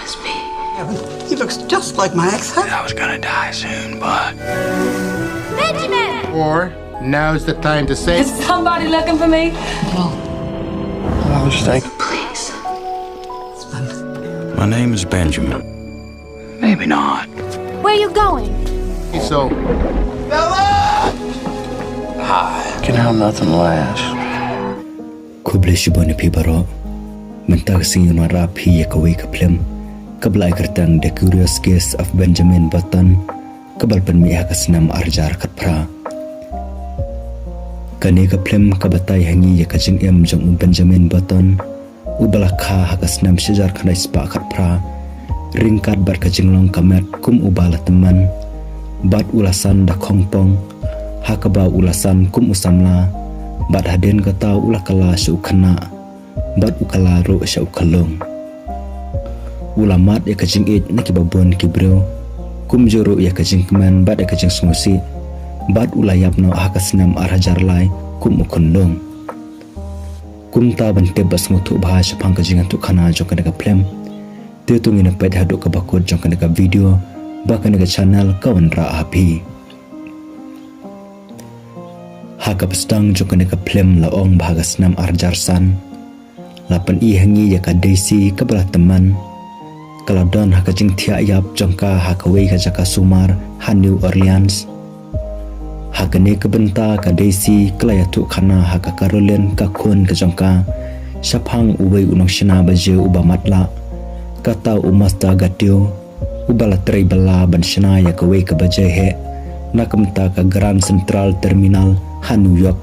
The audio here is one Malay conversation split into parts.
was me. He looks just like my ex-husband. I was gonna die soon, but Benjamin! Or now's the time to say, Is somebody looking for me? I was like, Please. my name is Benjamin. Maybe not. Where you going? so. Can have nothing last. Kubleshibone pibaro mentag singuna rapi yakawi kaplem kabla ikertang The Curious Case of Benjamin Button kabal penmi hakasnam arjar katpra kani kaplem kabatay hangi yakajing jong Benjamin Button ubalakha hakasnam shajar khanai spa katpra ringkat bar kajinglong kamet kum ubala teman bat ulasan da khongpong hakaba ulasan kum usamla bat haden kata ulah kala syukana bat ukala ro syukalong ulamat ya kajing it nakibabon kibro kum joro ya kajing keman bat ya kajing smusi bat ulayapno hakasnam arhajar lai kum ukundong kum ta bante bas ngutu bahasa pang kajing tu kana jong kana plem te tu ngina ped hadu ka bakut jong kana video bahkan ke channel kawan ra api hakap stang jong kana plem laong bahagasnam arjar san lapan i hangi ya ka desi kabra teman kalau don hakajing thia yap jongka hakawei ka jaka sumar ha New Orleans hakane kabenta ka desi klayatu khana haka Caroline ka khun ka jongka shaphang uwei unongshina baje ubamatla kata umasta gatio ubala tribala banshina ya kawei ka baje he nakamta ka Grand Central Terminal ha New York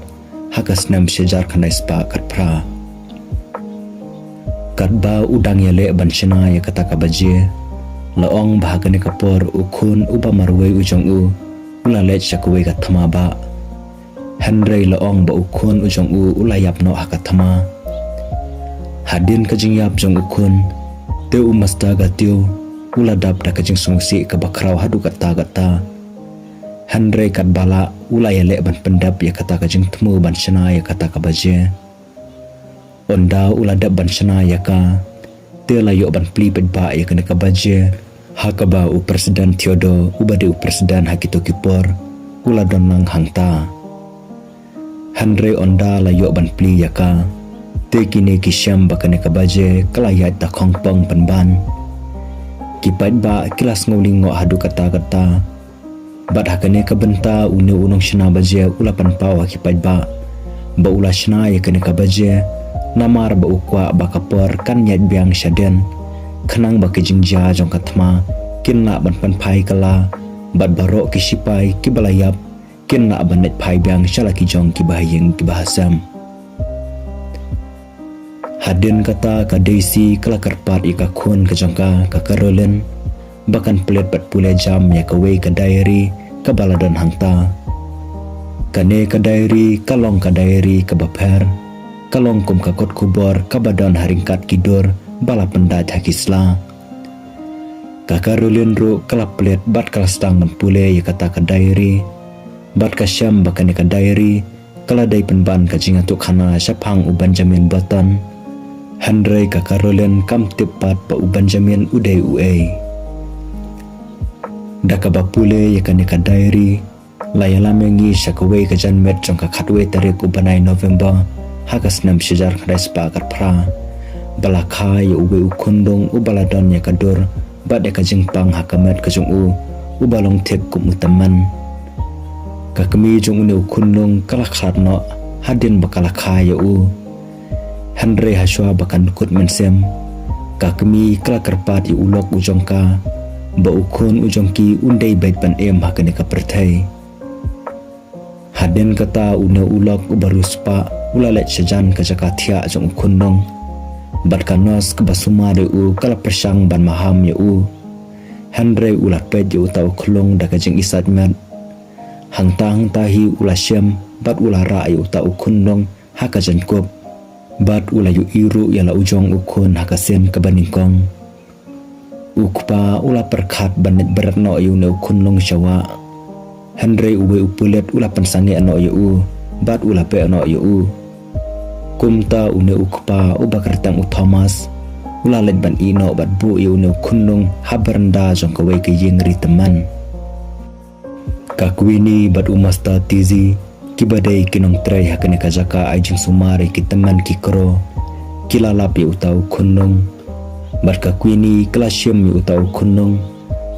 hakasnam sejar khana spa katpra kadba udang yale banshina ya kata kabaje laong bahagane kapor ukhun uba marwei ujong u ulale chakwe ka thama ba Henry laong ba ukhun ujong u ulayap no hakathama hadin kajing yap jong ukhun te umasta gatio uladap da kajing sungsi ka bakraw hadu kata gata Henry kadbala ulayale ban pendap ya kata kajing thmu banshina ya kata kabaje onda ulada banshana yaka tela yo ban pliped ba ya kana kabaje hakaba u presiden Theodore ubade u presiden hakito kipor uladon nang hangta Henry onda la yo ban pli yaka te kine kisham bakane kabaje kalayat ta khongpong penban kipad ba kilas ngolingo hadu kata-kata bad hakane kabenta une unong shina baje ulapan paw kipad ba ula shina ya kana kabaje namar ba ukwa bakapor kan nyat biang syaden khanang ba kijingja jong kathma kinna ban pan phai kala bat baro kisipai kibalayap kinna banet phai biang shalaki jong kibahayeng kibahasam hadin kata ka Daisy kala karpat ika khun ka jongka ka Caroline bakan pelet pat pule jam ya kawei ka diary ka baladan hangta kane ka diary kalong ka diary ka baper kalong kum kakot kubor kabadan haringkat kidur bala pendat hakisla kakarulin ru kalaplet bat kalastang pule ya kata ka diary bat kasyam bakane ka diary kaladai penban kajing atuk khana shaphang u Benjamin Button Henry kakarulin kam tipat pa u Benjamin udai uai dakaba pule ya kane ka diary layala mengi shakawei ka janmet jong ka khatwe tarik u banai November hakasnam sejar khadai spa katpra balakha ya uwe ukundong ubaladon ya kadur bade ka jingpang hakamet ka jong u ubalong thek kum utaman kakmi jong une ukundong kalakhatno hadin bakalakha ya u Henry haswa bakan kut mensem kakmi kalakarpat ya ulok ujongka ba ukun ujongki undai bait pan em hakane ka perthai hadin kata une ulok ubaru spa ulalet sejan ka jakathia jong khundong barkanos ka basuma de u kala persang ban maham ya u Henry ulat ped ya utau khlong da ka jing isat mat hangtang tahi ulasyam bat ulara ya utau khundong haka jankop bat ulayu iru ya la ujong ukun haka sen ka baningkong ukpa ula perkhat banet beratno yu ne khundong syawa Henry uwe upulet ula pensangi ano ya u bat ula pe ano ya u kumta une ukpa ubakartang u Thomas ula let ban ino bat bu yu ne kunung haberanda jong ka wei ka yeng ri teman ka kuini bat umasta tizi kibadai kinong tray hakane ka jaka ai jing sumari ki teman ki kro kilalap yu tau kunung bat ka kuini klasium yu tau kunung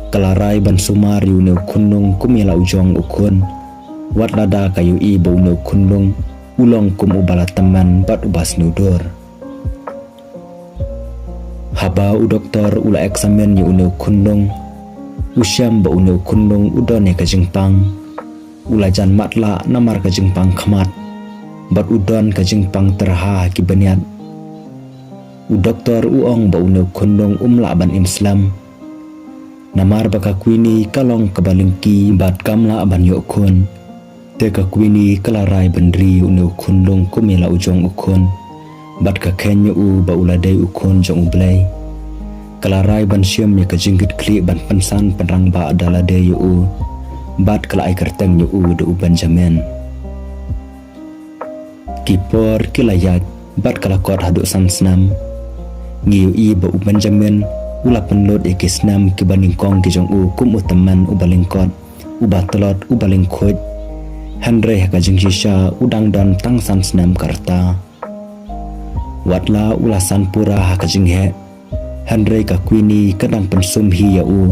kalarai ban sumari yu ne kunung kumila ujong ukun wat lada kayu i bau ne kunung ulong kum ubala teman bat ubas nudur haba u doktor ula eksamen yu ne kunung usyam ba ne kunung udone ka jingpang ula jan matla namar ka jingpang khamat bat udon ka jingpang terha ki baniat u doktor uong ba ne kunung umla ban Islam namar baka kuini kalong kabalingki bat kamla ban yokun te ka kuini kalarai bandri unu kunlung kumila ujong ukun bat ka kenyo u ba uladai ukun jong ublay kalarai ban syam ya ka jinggit kli ban pensan penrang ba adalah de u bat kala ai kerteng yu u de u Benjamin kipor kilayat bat kala kot haduk sansnam ngiu i ba u Benjamin ula penlot e kisnam ki baning kong ki jong u kum u teman u balingkot u batlot u balingkhot Henry ka jing shisha udang don tang san snam karta watla ula sanpura ka jing he Henry ka kwini kadang pensum hi ya u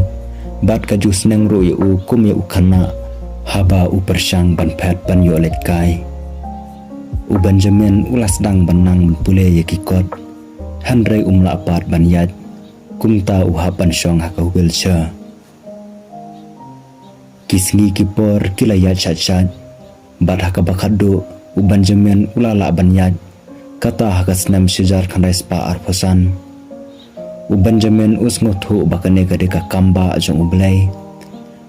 bat ka jus nang ro ya u kum ya u khana haba u persyang ban phet ban yo let kai u Benjamin ula sedang benang pule ya kikot Henry umla pat ban yat kumta uhapan syong haka wheelchair kisngi kipor kilayat chat-chat bat haka bakado u Benjamin ulala banyat kata haka snam shujar khandai spa arposan u Benjamin usngothu bakane gadeka kamba ajong ublay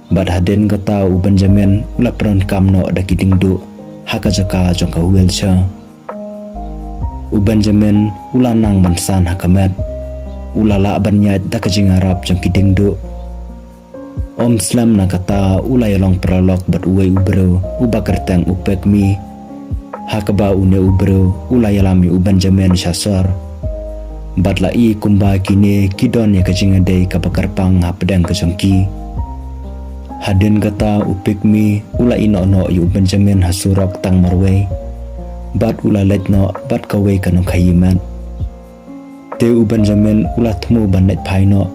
bat haden kata u Benjamin ula pron kamno dakidingdu haka jaka ajong ka wheelchair u Benjamin ula nang mansan hakamet ulala banyat da ka jingarap jong kidingdu om slam na kata ulay long pralok bat uway ubro ubakertang upekmi hakaba une ubro ulay alami u Benjamin syasor bat lai kumba kine kidon ya ka jingadai ka bakarpang hapedang ka jongki haden kata upekmi ulay ino yu Benjamin hasurok tang marway bat ula letno bat kaway kanong kayiman te u Benjamin ula thmu bannet phaino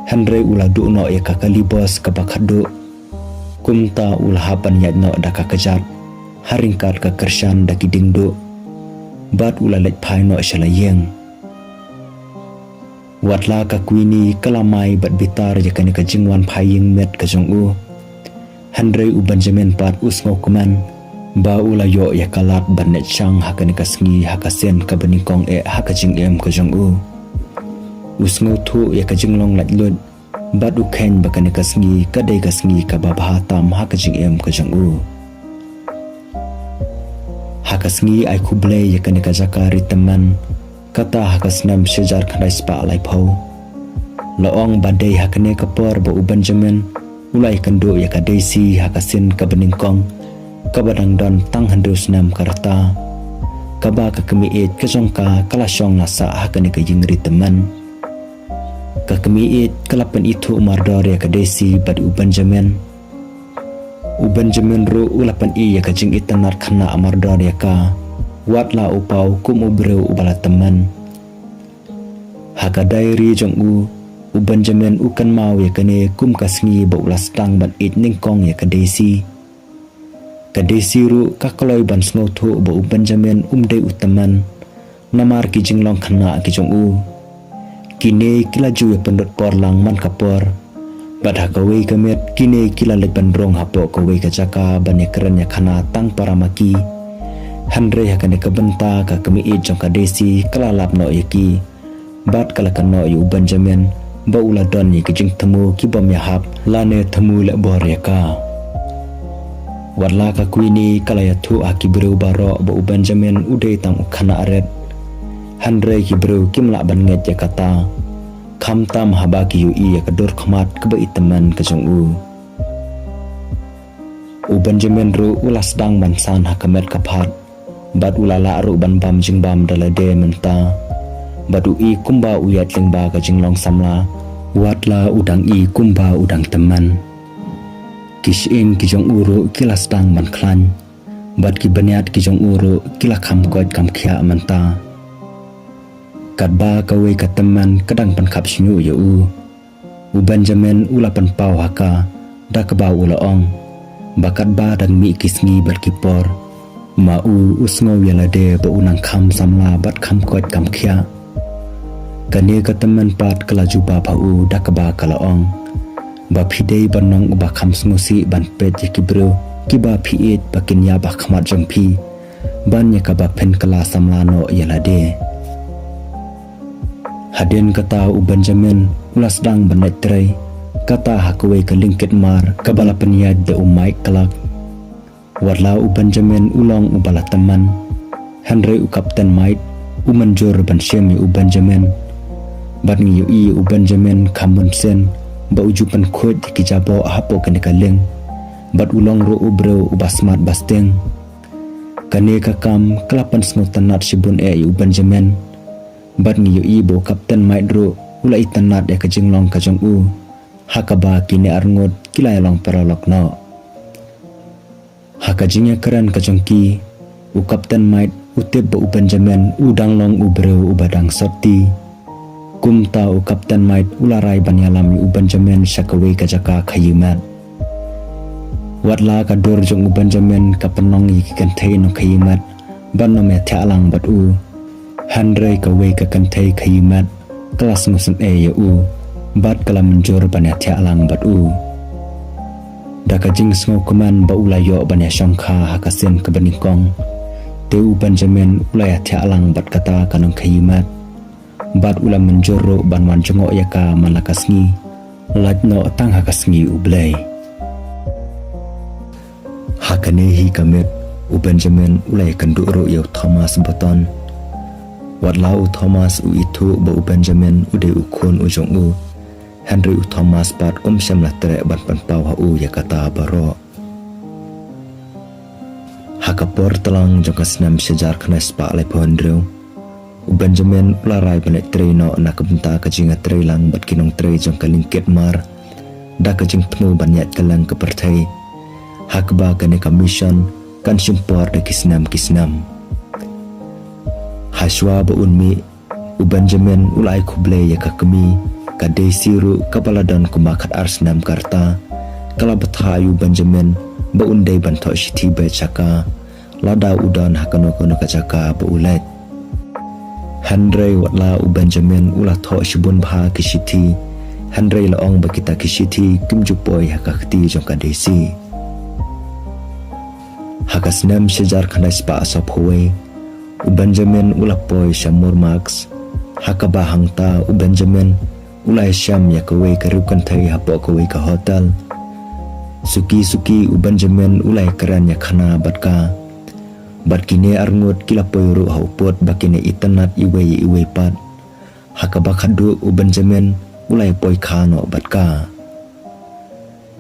Henry ula du'no ya kakalibos kabakado kumta ula hapan yadno da kakajat haringkat ka kersyan da kidingdo bat ula let phaino shalayeng watla ka kwini kalamai bat bitar ya kani ka jingwan phaying met ka jongu Henry u Benjamin pat usmo kuman ba ula yo ya kalat bannet chang hakani kasngi hakasen ka banikong e hakajing em ka jongu usngo thu ya ka jinglong latlod bat u khen bakani kasngi kadai kasngi ka babhatam hakajing em ka jongu hakasngi ai kuble ya kani ka zakari teman kata hakasnam shujar khandai spa lai phau laong badai hakane kapor ba u Benjamin ulai kando ya ka Daisy hakasin ka baningkong kabadang don tang handus nam karta kaba ka kemiit ka jongka kalasyong nasa hakane ka jingri teman ka kemiit kalapan itu mardor ya ka Daisy bat u Benjamin ro ulapan iya ka jing itanar khana amardor ya ka watla upau kum ubro ubala teman haka diary jong u Benjamin ukan mau ya kane kum kasngi ba ulas tang ban it ningkong ya ka Daisy ru kakaloy ban snotho ba u Benjamin umdai utaman namar ki jinglong khana ki jong u kine kila ju pendot porlang man kapor bat hakawei kamet kine kila let ban rong hapo kawei ka jaka ban ekran ya khana tang paramaki Henry hakane ka benta ka kami it jong ka Daisy kala lapno yaki bat kala kano yu Benjamin ba ula don ni ki jing thamu ki bom ya hap lane thamu le bor ya ka warla ka kuini kala ya thu akibru baro ba u Benjamin udai tang khana aret Henry kibru kimla ban nget ya kata khamtam haba ki yu ya kador khmat ka ba itaman ka jong u Benjamin ru ulas dang ban san hakamet ka phat bat ulala ru ban bam jing bam dalade menta badu i kumba uyat lingba ka jinglong samla watla udang i kumba udang teman kising kijong uru kila stang man klan bad ki baniat kijong uru kila kham koit kam khia manta kadba kawe ka teman kadang pan khap shnyu ya u Benjamin ula pan pau haka dakba ula ong bakat ba dan mi kisngi berkipor mau usngo yalade ba unang kham samla bat kham koit kam khia kane ka teman pat kala juba pau dakba kala ong ba phidei banong ba kham smusi ban pet yakibro kiba phiit pakin ya ba khmat jongphi ban ya ka ba pen kala samla no yalade Haden kata Benjamin ulas dang banet tray kata hakwe ka lingkit mar kabala peniad de umay kalak warla Benjamin ulong ubala teman Henry Captain Mike manjur ban syemi Benjamin bat ngi i Benjamin kamun sen ba ujupan khod ki jabo hapo kane kaleng bat ulong ro ubro ubasmat basteng kane ka kam kelapan smutanat sibun Benjamin bat ngi i bo Captain Mike ro ulai tanat ka jinglong ka jong u hakaba kini arngot kilay long perolok no hakajingya keren ka jong ki u Captain Mike utip ba Benjamin udang long ubro ubadang sorti kumta u Captain Mike ularai banyalam Benjamin syakawe ka jaka khayimat watla ka dor jong Benjamin ka penong i kantay no khayimat ban no me thalang bat u Henry kawe ka kantay khayimat kelas musim ya u bat kala menjur banyak tialang bat u daka jing semua kuman ba ulayo banyak syangka hakasin ke beningkong teu Benjamin ulaya tialang bat kata kanong khayimat bat ulam menjuru ban wan jengok yaka malakasngi lajno tang hakasngi ublay hakanehi kamit Benjamin ulaya kenduro yau Thomas Button Watlau Thomas u itu ba Benjamin ude ukun ujung u Henry Thomas pat syam la tere ban pan pau ha u ya kata baro hakapor telang jong kasnam sejar khanas pa le pondro Benjamin ularai banet tre no nak benta ka jinga tre lang bat kinong tre jong kalingket mar da ka jing tmu banyat kalang ke pertai hakba kane commission kan sumpor de kisnam Haswa ba unmi Benjamin ulai kublay ya kakemi kadai siru kabaladan kumakat arsnam karta kala bathayu Benjamin ba undai banto shiti ba chaka lada udan hakano kono kachaka ba ulet Henry watla Benjamin ula tho shibun bha kishiti Henry laong ba kita kishiti kimjupoy hakakti jong kadai si hakasnam sejar khanas pa asap huwe Benjamin ulapoy Shamur Max hakaba hangta Benjamin ulai syam ya kawe karukan thai hapo kawe ka hotel suki Benjamin ulai keran ya khana batka bat kini arngut kilapoy ru haupot bakine itanat iwe pat hakaba khadu Benjamin ulai poy khano batka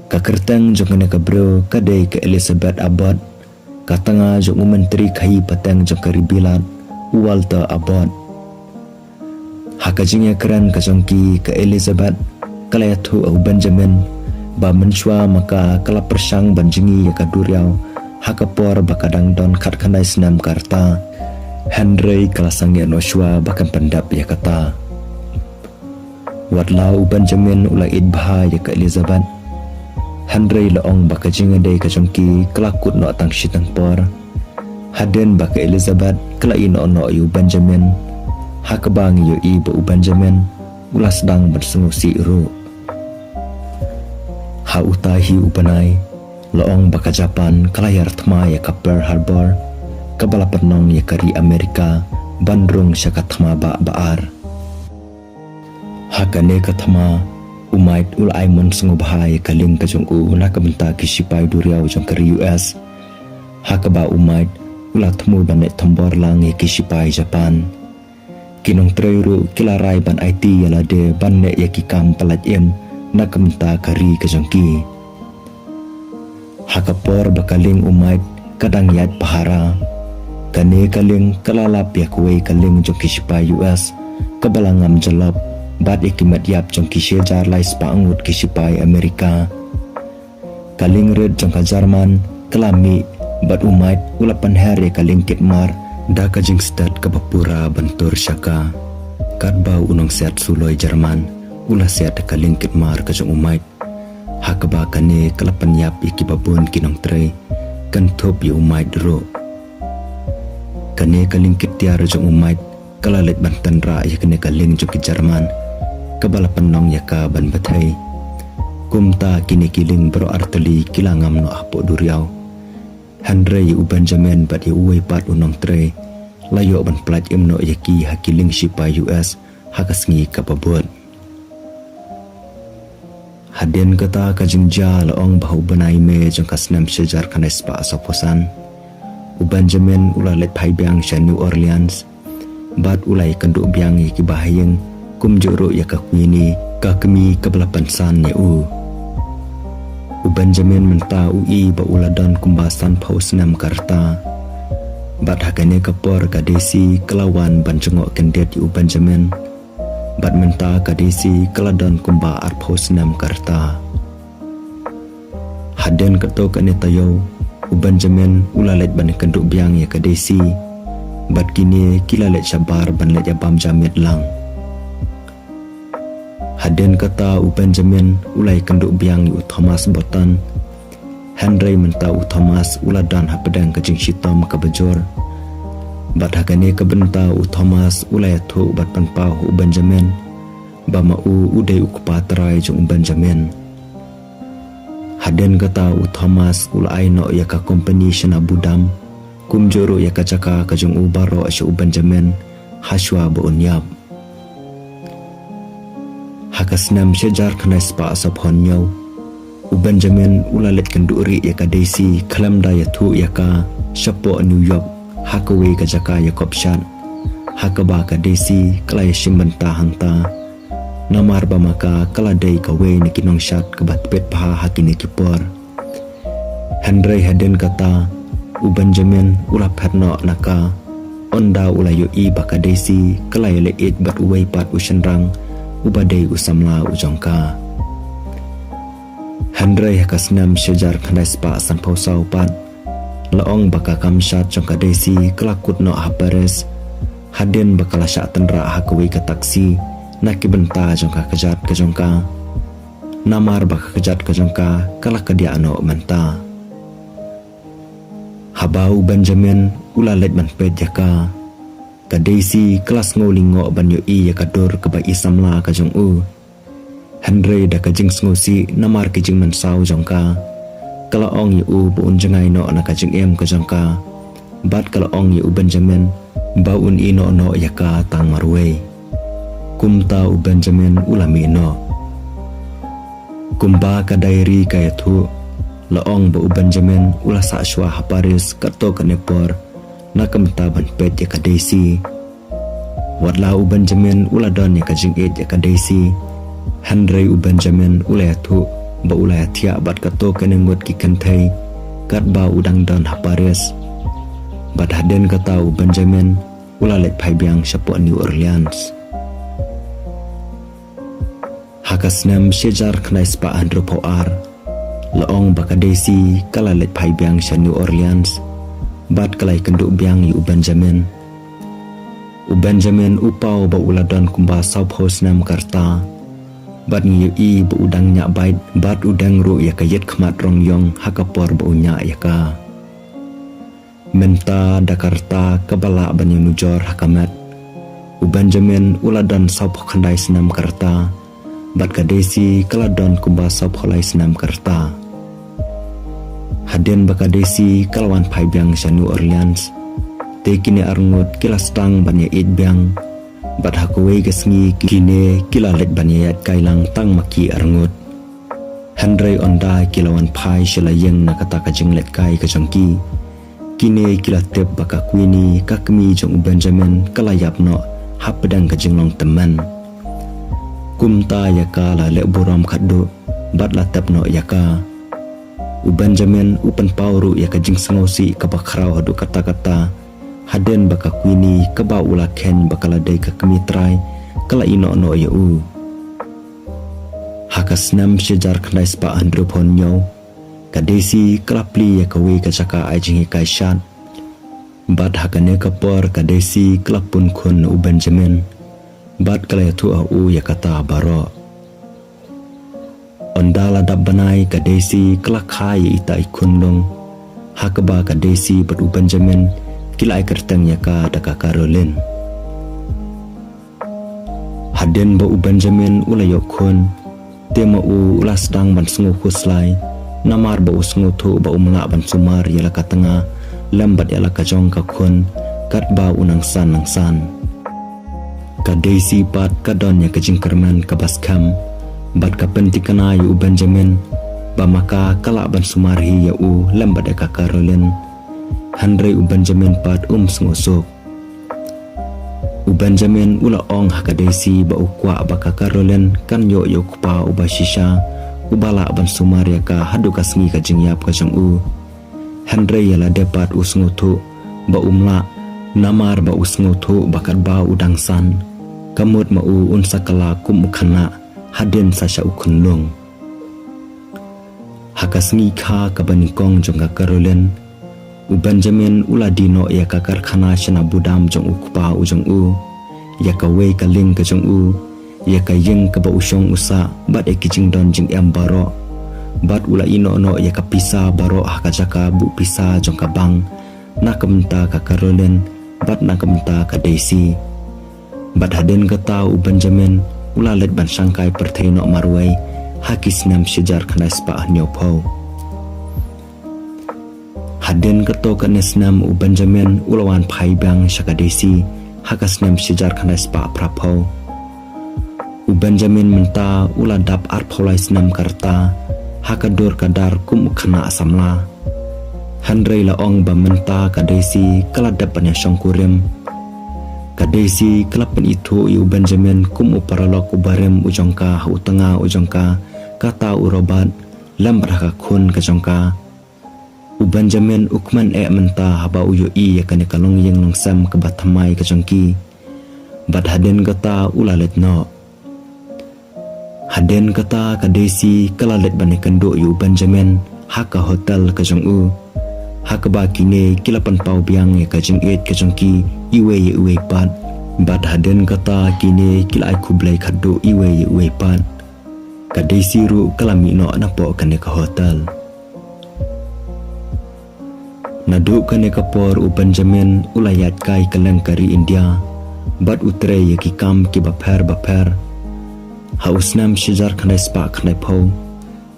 kakerteng jongene ka bro kadai ke Elizabeth Abbott katanga jong menteri khayi patang jong karibilat Walter Abbott hakajingya keran ka jongki ke Elizabeth kalayathu Benjamin ba menshwa maka kala persang banjingi ya kaduriau hakapor bakadang don khat khandai snam karta Henry kala sangya noshwa bakan pendap ya kata watlau Benjamin ulai idbha ya ke Elizabeth Henry laong baka jinga day ka jongki kelakut no tang shitang por haden baka Elizabeth kelain no yu Benjamin hakabang yu ibu Benjamin ulas dang bersengu si ru ha utahi upanai laong baka Japan kelayar thma ya ka Pearl Harbor kabala penong ya kari Amerika bandrung syaka thma ba baar hakane ka thma umait ulai mon sengu bahai kaling ka jong u na ka benta kisipai duriau jong kari US hakaba umait ulat thmu banet thambor lang e kisipai Japan kinong treuru kilarai ban IT yalade banne ya kikam palat em na ka benta kari ka jong ki hakapor bakaling umait kadang yat pahara Kane kaling kalalap ya kuway kaling jong kispa US kabalangam jalap bat ikimat yap jong kisya jarlay spaangut kisipay Amerika. Kaling red jong ka Jerman kalami bat umait ulapan hari kaling kitmar da kajing stad kabapura bantur syaka. Kadbaw unong seat suloy Jerman ula seat kaling kitmar kajong umait. Hakaba kane kalapan yap ikibabun kinong tre kan top yu umait dro. Kane kaling kitiar jong umait kalalit bantan ra ya kane kaling jong ki Jerman kabalapan nong yaka ban batay. Kumta kini kiling bro artali kilangam no apo duriaw. Handre yu Benjamin bat yu uwe pat unong tre layo ban plat imno yaki hakiling shipa US hakasngi kapabot. Haden kata kajingja laong bahu banay me jong kasnam syajar kanes pa asaposan. Benjamin ulalit pai biang sya New Orleans bat ulai kenduk biang yaki bahayeng kumjuro yaka kuini kakemi kabelapan san ne u. Benjamin menta ui ba uladan kumbasan pausnam karta bat hakane kapor kadesi kelawan banjengok kendet yu Benjamin bat menta kadesi keladan kumba ar pausnam karta. Haden ketok ane tayo Benjamin ulalet ban kenduk biang ya kadesi bat kini kilalet sabar ban let yabam jamit lang. Haden kata Benjamin ulai kenduk biang yu Thomas Botan. Henry menta Thomas uladan hapedang kajing shitom kabajor. Bat hakane kabenta Thomas ulai thu bat panpau Benjamin. Bama udai ukupatrai jong Benjamin. Haden kata Thomas ulai no yaka company shana budam kumjoro yaka caka kajong ubaro asya Benjamin haswa baunyap. Hakasnam syajar kanais pa asap honyaw. Benjamin ulalit kenduri yaka Daisy kalamda yatu yaka syapo New York hakawe kajaka Yakob Shan hakaba ka Daisy kalaya shimbanta hangta namar bamaka kaladai kawe ni kinong syat kabatpet paha hakini kipor. Henry Haden kata Benjamin ulap herno naka onda ulayo i baka Daisy kalaya leit bat uway pat usyanrang ubadai usamla ujongka. Henry hakasnam syajar kanais pa san pausaw pat laong baka kamsyat jongka Daisy kelakut no hapares. Haden bakala sya tenra hakawi ka taksi nakibenta jongka kejat ke jongka namar baka kejat ke jongka kala kadia ano menta. Habau Benjamin ulalet manpet yaka ka Daisy kelas ngolingo banyo i yaka dor keba isamla ka jong u. Henry da kajing ngosi namar kijing mensaw jongka kalaong yu buun jengay no na kajing em ka jongka bat kalaong yu Benjamin baun ino no yaka tang marway. Kumta Benjamin ulami no kumba ka diary kaya tu laong ba Benjamin ula sa aswa haparis kato kanepor nakamta banpet yaka Daisy. Wadla Benjamin ula don yaka jingit yaka Daisy. Henry Benjamin ula yatu ba ula yatia bat kato kanengot kikantay kat ba udang don haparis bat haden kata Benjamin ula let pai biang syapo New Orleans. Hakasnam syajar kanais pa Andrew Poar laong baka Daisy kala let pai biang sya New Orleans bat kalay kenduk biang yu Benjamin. Benjamin upaw ba uladon kumba South House nam karta bat ngiyu i ba udang nya bait bat udang ru yaka yet khmat rong yong hakapor ba unya yaka menta Dakarta kabala banyu nujor hakamat. Benjamin uladon South khandai senam karta bat ka Daisy kaladon kumba South holai senam karta. Haden baka Daisy kalawan pai biang sya New Orleans te kini arngot kilas tang banya it biang bat hakuwe gasngi kine kilalet banya yat kailang tang maki arngot. Henry onda kilawan pai syalayeng nakata kajinglet kai kajangki kine kilatep baka kuini kakmi jong Benjamin kalayap no hapedang kajinglong teman. Kumta yaka la lek buram khaddu bat latap no yaka Benjamin upan pauru yaka jing sengosi kapakrau hadu kata-kata Haden baka kuini kaba ula ken bakala day ka kemitray kala ino no ya u. Hakasnam sejar kanai spa andro ponyo kadesi kelapli ya kawe kacaka ajing ikai syat. Bad hakane kapor kadesi kelapun kun u Benjamin. Bad kala tu au ya kata baro. Ondala dabbanai kadesi kelakai ita ikundong. Hakaba kadesi bad u Benjamin kilai kerteng ya ka daka Caroline. Haden ba u Benjamin ulayok kun. Tema u ulas dang ban sungu kuslai. Namar ba u sungu tu ba umla ban sumar yala ka tengah. Lambat yala ka jong ka kun. Kat ba unang san. Ka Daisy pat ka don ya ka jingkerman ka baskam. Bat ka pentikana yu Benjamin. Ba maka kala ban sumar hi ya u lambat ya ka Caroline. Handre u Benjamin pat sngusuk. U Benjamin ula ong haka Daisy ba u kwa ba ka Caroline kan yo kupa u ba shisha. U bala ban sumar ya ka hadu ka sengi ka jingyap ka jong u. Handre yala depat u sngutu ba umla. Namar ba u sngutu bakat ba u dangsan. Kamut ma u unsakala kumukana haden sasya u kunlung. Haka sengi ka baningkong jong ka Caroline. U Benjamin ula dino ya ka karkhana shana budam jong u kupa u jong u. Ya ka wei ka ling ka jong u. Ya ka yeng ka ba usyong usa bat ekijing don jing em baro. Bat ula ino no ya ka pisa baro haka jaka bu pisa jong ka bang. Nakamta ka Caroline bat nakamta ka Daisy. Bat haden kata u Benjamin ula let ban sangkai perthai no marwai hakis nam sejar kanai spa nyopau. Haden kato kanesnam u Benjamin ulawan phai bang shaka Daisy hakasnam sejar kanai spa prapau. U Benjamin menta ula dap arpolai snam karta hakadur kadar kum khana asamla. Handrei la ong ba menta ka Daisy kala dapan ya shongkurim. Ka Daisy kelapan itu u Benjamin kum uparalok u barem ujongka u tengah ujongka kata u robat lambat haka kun ka jongka. U Benjamin ukman menta haba u yoi ya kane kalong yeng long sam ka batamai ka jongki. Bat haden kata ulalet no. Haden kata ka Daisy kalalet banikan do u Benjamin haka hotel ka jong u. Haka ba kine kilapan pau biang ya ka jing et ka jongki iwe pat. Bat haden kata kine kilai kublai kado iwe pat. Ka Daisy ru kalami no napo kane ka hotel. Naduk kane kapor u Benjamin ulayat kai kalang kari India. Bat utre ya ki kam ki baper. Hausnam sejar kanai spa kanai pau.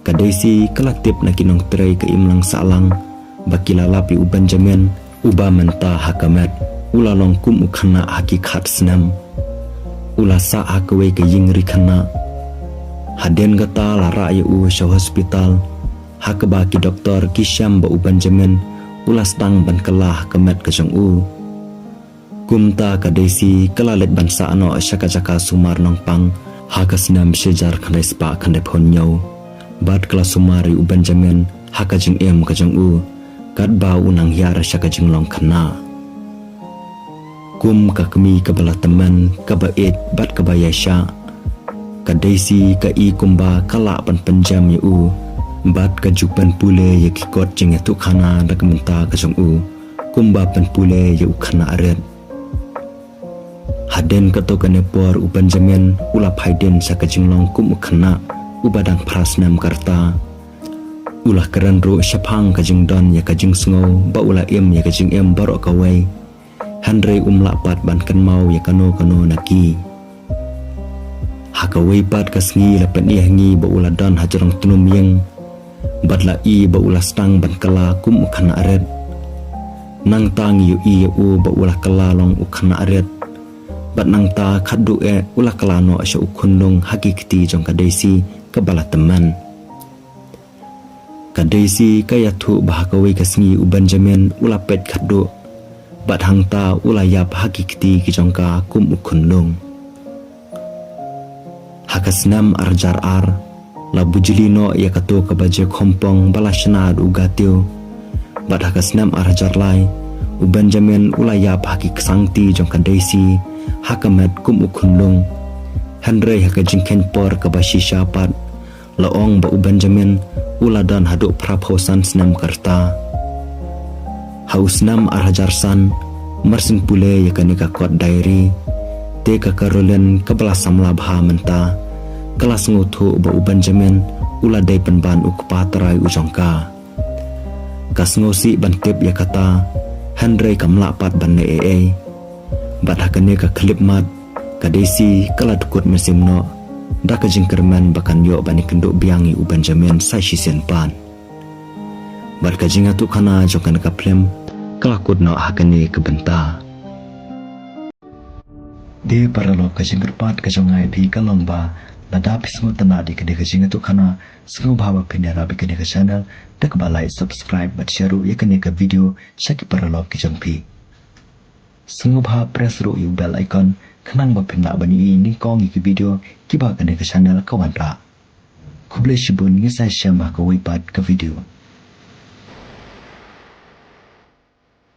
Ka Daisy kalatip na kinong tray ka imlang salang. Bakilalapi u Benjamin uba menta hakamet. Ula long kum ukana hakikat snam. Ula sa hakawe ka yingri kana. Haden gata lara ya u sa hospital. Hakaba ki doktor kisyam ba u Benjamin. Ula stang ban kalah kamet ka jong u. Kumta ka Daisy kalalet ban sa ano syaka jaka sumar nong pang. Hakasnam sejar kanai spa kanai ponyo. Bad kala sumari u Benjamin haka jing em ka jong u. Kat ba unang yara syaka jing long kana. Kum ka kami ka bala teman ka bait bat ka bayasya. Ka Daisy ka i kumba kala pan penjam ya u. Bat ka jupan pule ya kikot jing ya tu kana da kementa ka jong u. Kumba pan pule ya u kana aret. Haden kato kanepor u Benjamin ula phaiden sa ka jing long kum kana u badang prasnam karta. Ulah keran ro syapang ka jing don ya ka jing sngo ba ula em ya ka jing em baro ka wai. Handrei pat ban kan mau ya kano naki. Haka wai pat ka sngi lapan iya ngi ba ula don hajarong tunum yang. Badla i ba ula stang ban kala kum ukana aret. Nang tang yu i ya u ba ula kala long ukana aret. Bat nang ta kadu ula kala no asya ukundong hakikiti jong ka Daisy ka bala teman. Ka Daisy kaya tu bahakawai ka sngi u Benjamin ula pet kadu. Bat hang ta ula yap hakikiti ki jong ka kum ukundong. Hakasnam arjar ar. La bujilino ya kato ka baje kompong bala syanad u gatio. Bat hakasnam arjar lai. Benjamin ulayap haki kesangti jong ka Daisy hakamet kum ukunlung Henry haka jingken por ka bashi syapat laong ba Benjamin uladan haduk praphosan senam karta hausnam arhajarsan marsing pule yakani ka kot diary te ka Caroline kabala samla bha menta kelas nguthu ba Benjamin uladai penban ukpatrai ujongka kas ngosi bantip yakata Henry kamlapat banne ee bat hakane ka klip mat ka Daisy kala dukut mesimno da ka jingkerman bakan yo bani kenduk biangi Benjamin sai sisen pan bat ka jingatu kana jokan ka plem kala kudno hakane ke benta de paralo ka jingkerpat ka jongai bi kalomba lada pismo tana di kede ka jingatu kana sengu bhawa pinera bi kede ka channel dak balai subscribe bat share ye kene ka video shaki paralo ki jongpi sengu bha press ru yu bell icon kanang ba pinna bani ni kong ki video ki ba kene ka channel ka wanra kuble shibun ngisai shama ka wipat ka video